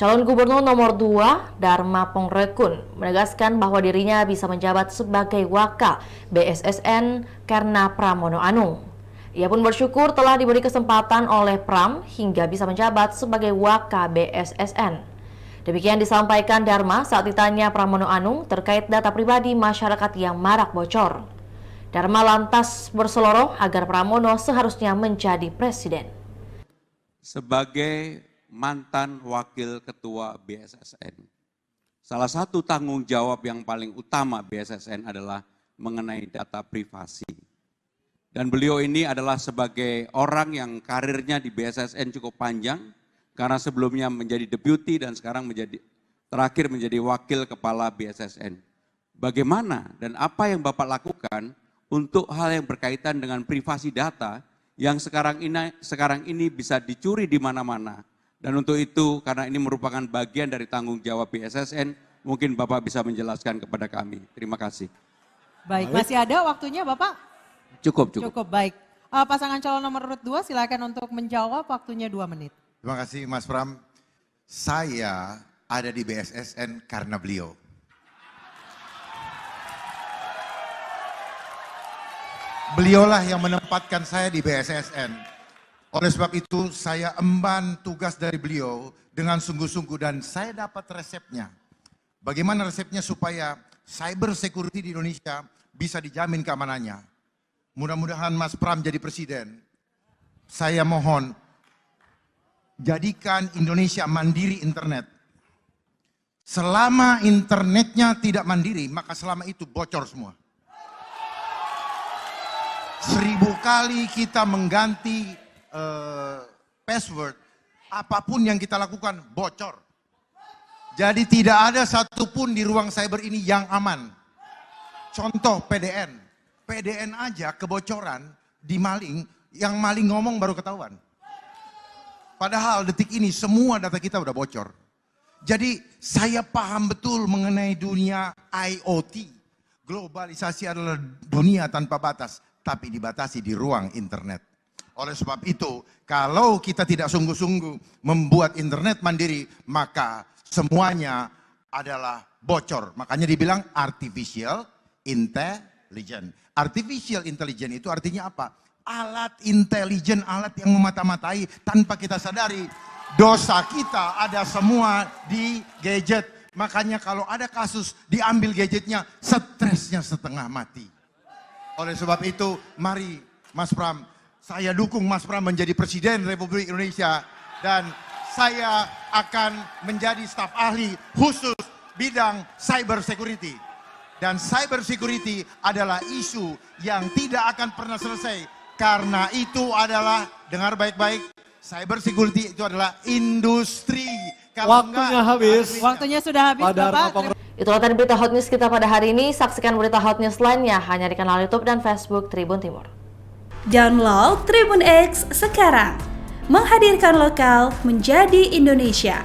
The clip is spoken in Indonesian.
Calon Gubernur nomor 2, Dharma Pongrekun, menegaskan bahwa dirinya bisa menjabat sebagai wakil BSSN karena Pramono Anung. Ia pun bersyukur telah diberi kesempatan oleh Pram hingga bisa menjabat sebagai wakil BSSN. Demikian disampaikan Dharma saat ditanya Pramono Anung terkait data pribadi masyarakat yang marak bocor. Dharma lantas berseloroh agar Pramono seharusnya menjadi presiden. Sebagai mantan wakil ketua BSSN, salah satu tanggung jawab yang paling utama BSSN adalah mengenai data privasi. Dan beliau ini adalah sebagai orang yang karirnya di BSSN cukup panjang, karena sebelumnya menjadi deputi dan sekarang terakhir menjadi wakil kepala BSSN. Bagaimana dan apa yang Bapak lakukan untuk hal yang berkaitan dengan privasi data yang sekarang ini bisa dicuri di mana-mana. Dan untuk itu, karena ini merupakan bagian dari tanggung jawab BSSN, mungkin Bapak bisa menjelaskan kepada kami. Terima kasih. Baik, masih ada waktunya Bapak? Cukup. Cukup, baik. Pasangan calon nomor urut 2 silakan untuk menjawab, waktunya 2 menit. Terima kasih Mas Pram. Saya ada di BSSN karena beliau. Beliaulah yang menempatkan saya di BSSN. Oleh sebab itu saya emban tugas dari beliau dengan sungguh-sungguh dan saya dapat resepnya. Bagaimana resepnya supaya cyber security di Indonesia bisa dijamin keamanannya. Mudah-mudahan Mas Pram jadi presiden. Saya mohon jadikan Indonesia mandiri internet. Selama internetnya tidak mandiri, maka selama itu bocor semua. 1000 kali kita mengganti password, apapun yang kita lakukan bocor. Jadi tidak ada satupun di ruang cyber ini yang aman. Contoh PDN. PDN aja kebocoran di maling, yang maling ngomong baru ketahuan. Padahal detik ini semua data kita udah bocor. Jadi saya paham betul mengenai dunia IoT. Globalisasi adalah dunia tanpa batas, tapi dibatasi di ruang internet. Oleh sebab itu, kalau kita tidak sungguh-sungguh membuat internet mandiri, maka semuanya adalah bocor. Makanya dibilang artificial intelligence. Artificial intelligence itu artinya apa? Alat intelijen, alat yang memata-matai tanpa kita sadari. Dosa kita ada semua di gadget. Makanya kalau ada kasus diambil gadgetnya, stresnya setengah mati. Oleh sebab itu, mari Mas Pram, saya dukung Mas Pram menjadi Presiden Republik Indonesia. Dan saya akan menjadi staf ahli khusus bidang cyber security. Dan cyber security adalah isu yang tidak akan pernah selesai. Karena itu adalah, dengar baik-baik, cyber security itu adalah industri. Kalau waktunya habis. Waktunya sudah habis Bapak. Itulah tadi berita hot news kita pada hari ini. Saksikan berita hot news lainnya hanya di kanal YouTube dan Facebook Tribun Timur. Download Tribun X sekarang, menghadirkan lokal menjadi Indonesia.